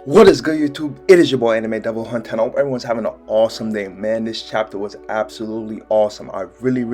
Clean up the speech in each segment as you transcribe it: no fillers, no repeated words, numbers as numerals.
What is good, YouTube? It is your boy Anime Devil Hunt, and I hope everyone's having an awesome day. Man, this chapter was absolutely awesome. I really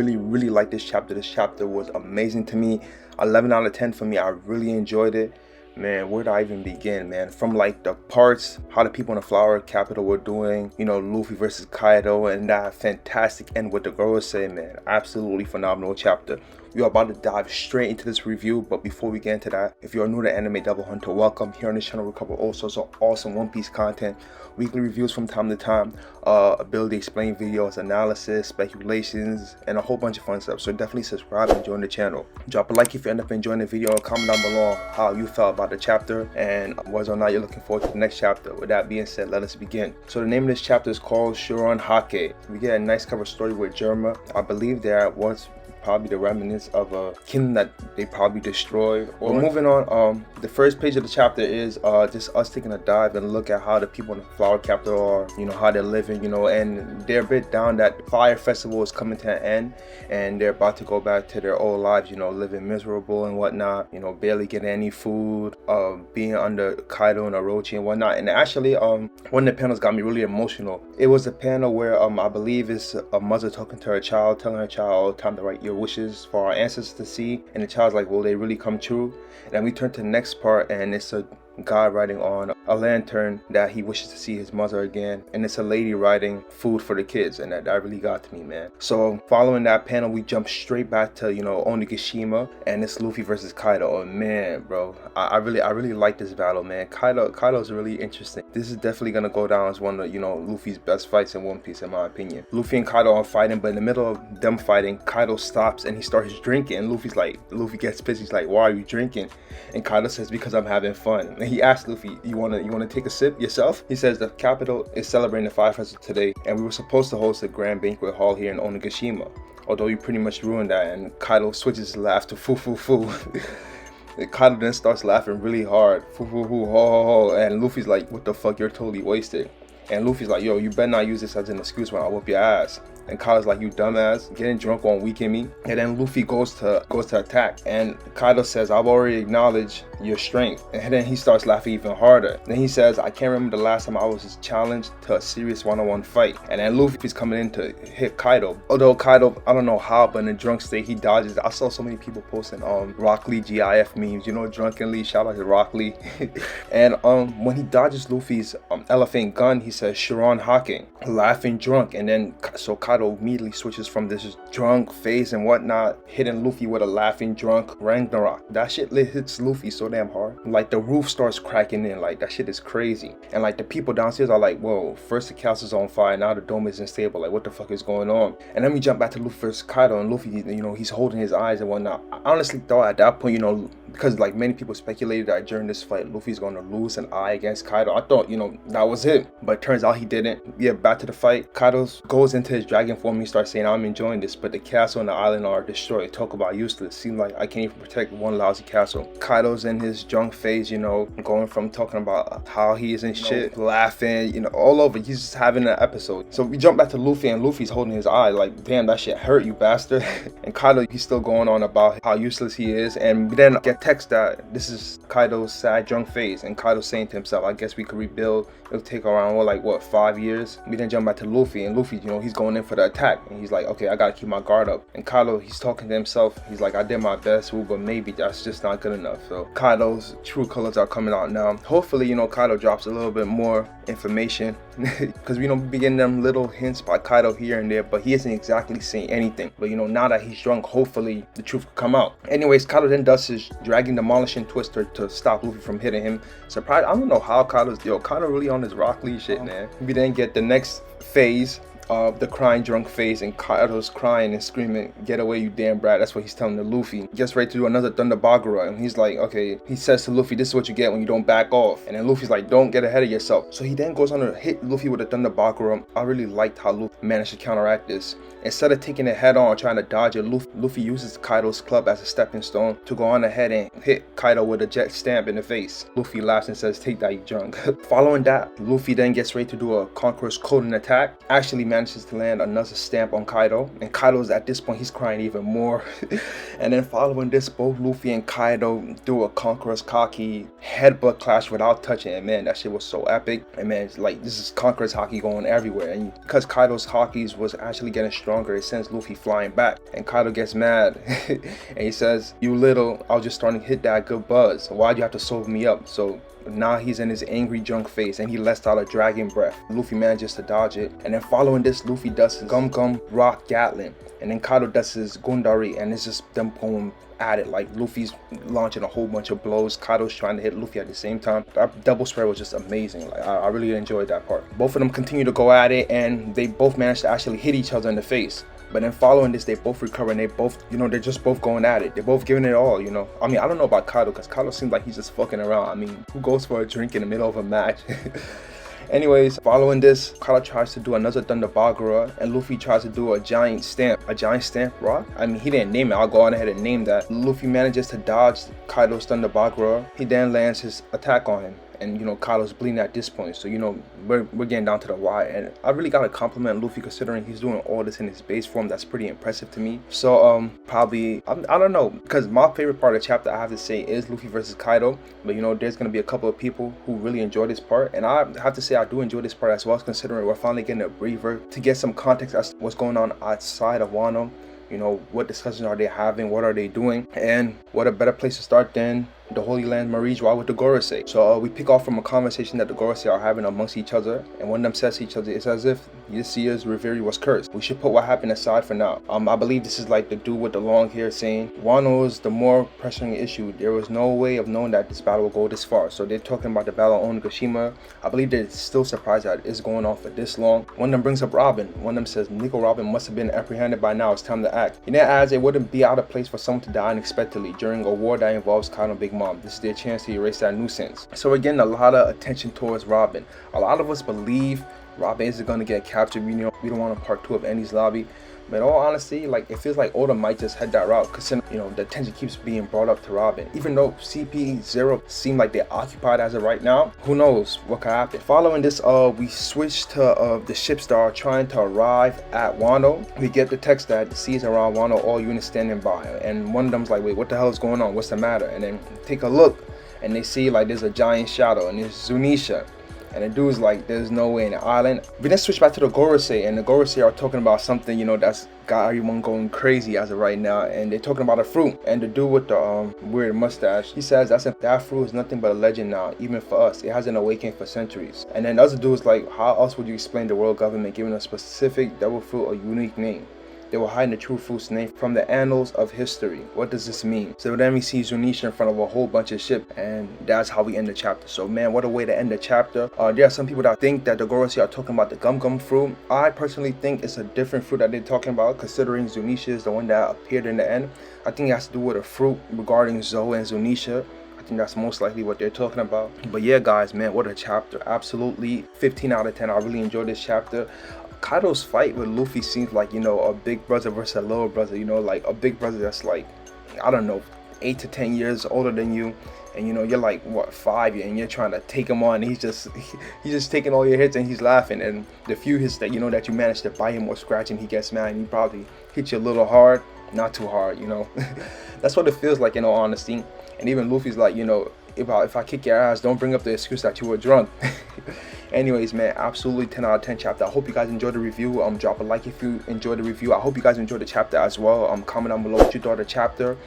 like this chapter. This chapter was amazing to me. 11 out of 10 for me. I really enjoyed it. Man, where do I even begin, man? From like the parts, how the people in the flower capital were doing, you know, Luffy versus Kaido, and that fantastic end with the girls say, man, absolutely phenomenal chapter. We are about to dive straight into this review, but before we get into that, if you are new to Anime Devil Hunter, welcome. Here on this channel we cover all sorts of awesome One Piece content, weekly reviews from time to time, ability explain videos, analysis, speculations, and a whole bunch of fun stuff. So definitely subscribe and join the channel. Drop a like if you end up enjoying the video, comment down below how you felt about the chapter and whether or not you're looking forward to the next chapter. With that being said, let us begin. So the name of this chapter is called Shuron Hake. We get a nice cover story with Germa. I believe there was probably the remnants of a kingdom that they probably destroyed. Well, moving on, the first page of the chapter is just us taking a dive and look at how the people in the flower capital are, you know, how they're living, you know, and they're a bit down that fire festival is coming to an end and they're about to go back to their old lives, you know, living miserable and whatnot, you know, barely getting any food, being under Kaido and Orochi and whatnot. And actually, one of the panels got me really emotional. It was a panel where I believe it's a mother talking to her child, telling her child all the time to write your wishes for our ancestors to see, and the child's like, will they really come true? And then we turn to the next part, and it's a guy writing on a lantern that he wishes to see his mother again, and it's a lady writing food for the kids, and that really got to me, man. So following that panel, we jump straight back to, you know, Onigashima, and it's Luffy versus Kaido. Oh man, bro, I really like this battle, man. Kaido's really interesting. This is definitely gonna go down as one of, you know, Luffy's best fights in One Piece, in my opinion. Luffy and Kaido are fighting, but in the middle of them fighting, Kaido stops and he starts drinking, and Luffy gets pissed. He's like, why are you drinking? And Kaido says, because I'm having fun. And he asks Luffy, you wanna take a sip yourself? He says the capital is celebrating the Fire Festival today, and we were supposed to host a grand banquet hall here in Onigashima. Although you pretty much ruined that, and Kaido switches his laugh to foo foo foo. Kaido then starts laughing really hard, foo foo foo, ho ho ho, and Luffy's like, what the fuck, you're totally wasted. And Luffy's like, yo, you better not use this as an excuse when I whoop your ass. And Kaido's like, you dumbass, getting drunk won't weaken me. And then Luffy goes to attack, and Kaido says, I've already acknowledged your strength. And then he starts laughing even harder. Then he says, I can't remember the last time I was challenged to a serious one-on-one fight. And then Luffy's coming in to hit Kaido. Although Kaido, I don't know how, but in a drunk state, he dodges. I saw so many people posting Rock Lee GIF memes, you know, drunkenly, shout out to Rock Lee. And when he dodges Luffy's elephant gun, he says, Shuron Hake, laughing drunk. And then so Kaido immediately switches from this drunk face and whatnot, hitting Luffy with a laughing drunk Ragnarok. That shit hits Luffy so damn hard. Like the roof starts cracking in, like that shit is crazy. And like the people downstairs are like, whoa, first the castle's on fire, now the dome is unstable, like what the fuck is going on? And then we jump back to Luffy versus Kaido, and Luffy, you know, he's holding his eyes and whatnot. I honestly thought at that point, you know, because like many people speculated that during this fight Luffy's going to lose an eye against Kaido. I thought, you know, that was it, but turns out he didn't. Yeah, back to the fight. Kaido goes into his dragon form. He starts saying, I'm enjoying this, but the castle and the island are destroyed. Talk about useless. Seems like I can't even protect one lousy castle. Kaido's in his drunk phase, you know, going from talking about how he isn't shit, laughing, you know, all over. He's just having an episode. So we jump back to Luffy, and Luffy's holding his eye like, damn, that shit hurt, you bastard. And Kaido, he's still going on about how useless he is, and we then get text that this is Kaido's sad drunk phase, and Kaido's saying to himself, I guess we could rebuild. It'll take around what 5 years. We then jump back to Luffy, and Luffy, you know, he's going in for the attack, and he's like, okay, I gotta keep my guard up. And Kaido, he's talking to himself. He's like, I did my best, but maybe that's just not good enough. So Kaido's true colors are coming out now. Hopefully, you know, Kaido drops a little bit more information because we don't begin them little hints by Kaido here and there, but he isn't exactly saying anything. But you know, now that he's drunk, hopefully the truth will come out. Anyways, Kaido then does his dragging demolishing twister to stop Luffy from hitting him. Surprise, I don't know how Kaido really on his Rock Lee shit, man. We then get the next phase of the crying drunk face, and Kaido's crying and screaming, get away, you damn brat. That's what he's telling the Luffy. He gets ready to do another Thunder Bagura, and he's like, okay, he says to Luffy, this is what you get when you don't back off. And then Luffy's like, don't get ahead of yourself. So he then goes on to hit Luffy with a Thunder Bagura. I really liked how Luffy managed to counteract this. Instead of taking it head on or trying to dodge it, Luffy uses Kaido's club as a stepping stone to go on ahead and hit Kaido with a jet stamp in the face. Luffy laughs and says, take that, you drunk. Following that, Luffy then gets ready to do a Conqueror's Coding attack. Actually manages to land another stamp on Kaido, and Kaido's at this point, he's crying even more. And then following this, both Luffy and Kaido do a Conqueror's Haki headbutt clash without touching, and man, that shit was so epic. And man, it's like, this is Conqueror's Haki going everywhere, and because Kaido's Hakis was actually getting stronger, it sends Luffy flying back, and Kaido gets mad and he says, "You little, I was just starting to hit that good buzz. Why'd you have to sober me up?" So now he's in his angry drunk face and he lets out a dragon breath. Luffy manages to dodge it, and then following this, Luffy does his Gum Gum Rock Gatling, and then Kaido does his Gundari, and it's just them going at it. Like, Luffy's launching a whole bunch of blows, Kaido's trying to hit Luffy at the same time. That double spread was just amazing. Like, I really enjoyed that part. Both of them continue to go at it, and they both manage to actually hit each other in the face. But then following this, they both recover, and they both, you know, they're just both going at it. They're both giving it all, you know. I mean, I don't know about Kaido, because Kaido seems like he's just fucking around. I mean, who goes for a drink in the middle of a match? Anyways, following this, Kaido tries to do another Thunder Bagura, and Luffy tries to do a giant stamp. A giant stamp rock? I mean, he didn't name it. I'll go on ahead and name that. Luffy manages to dodge Kaido's Thunder Bagura. He then lands his attack on him. And, you know, Kaido's bleeding at this point. So, you know, we're getting down to the wire. And I really got to compliment Luffy, considering he's doing all this in his base form. That's pretty impressive to me. So, probably, I don't know. Because my favorite part of the chapter, I have to say, is Luffy versus Kaido. But, you know, there's going to be a couple of people who really enjoy this part. And I have to say, I do enjoy this part as well, considering we're finally getting a breather to get some context as to what's going on outside of Wano. You know, what discussions are they having? What are they doing? And what a better place to start than the Holy Land Marijua with the Gorosei. So we pick off from a conversation that the Gorosei are having amongst each other, and one of them says to each other, it's as if this year's Reverie was cursed. We should put what happened aside for now. I believe this is like the dude with the long hair saying, Wano is the more pressing issue. There was no way of knowing that this battle will go this far. So they're talking about the battle on Onigashima. I believe they're still surprised that it's going on for this long. One of them brings up Robin. One of them says, Nico Robin must have been apprehended by now. It's time to act. And then adds, it wouldn't be out of place for someone to die unexpectedly during a war that involves Kaido and Big Mom. This is their chance to erase that nuisance. So we're getting a lot of attention towards Robin. A lot of us believe Robin isn't going to get captured. You know, we don't want a part 2 of Ennie's lobby. But in all honesty, like, it feels like Oda might just head that route, because, you know, the attention keeps being brought up to Robin. Even though CP0 seem like they're occupied as of right now, who knows what could happen. Following this, we switch to the ships that are trying to arrive at Wano. We get the text that the seas around Wano, all units standing by, and one of them's like, wait, what the hell is going on? What's the matter? And then take a look, and they see like there's a giant shadow, and it's Zunisha. And the dude's like, there's no way in the island. We then switch back to the Gorosei, and the Gorosei are talking about something, you know, that's got everyone going crazy as of right now. And they're talking about a fruit. And the dude with the weird mustache, he says that fruit is nothing but a legend now, even for us. It hasn't awakened for centuries. And then the other dude's like, how else would you explain the world government giving a specific devil fruit a unique name? They were hiding the true fruit's name from the annals of history. What does this mean? So then we see Zunisha in front of a whole bunch of ships, and that's how we end the chapter. So man, what a way to end the chapter. There are some people that think that the Gorosei are talking about the Gum Gum fruit. I personally think it's a different fruit that they're talking about, considering Zunisha is the one that appeared in the end. I think it has to do with a fruit regarding Zoe and Zunisha. I think that's most likely what they're talking about. But yeah, guys, man, what a chapter. Absolutely 15 out of 10. I really enjoyed this chapter. Kaido's fight with Luffy seems like, you know, a big brother versus a little brother, you know, like a big brother that's like, I don't know, 8 to 10 years older than you, and you know, you're like, what, 5, and you're trying to take him on, and he's just taking all your hits, and he's laughing, and the few hits that, you know, that you manage to bite him or scratch him, he gets mad, and he probably hits you a little hard, not too hard, you know. That's what it feels like, in all honesty. And even Luffy's like, you know, if I kick your ass, don't bring up the excuse that you were drunk. Anyways, man, absolutely 10 out of 10 chapter. I hope you guys enjoyed the review. Drop a like if you enjoyed the review. I hope you guys enjoyed the chapter as well. Comment down below what you thought of the chapter.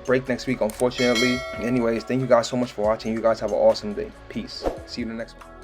Break next week, unfortunately. Anyways, thank you guys so much for watching. You guys have an awesome day. Peace. See you in the next one.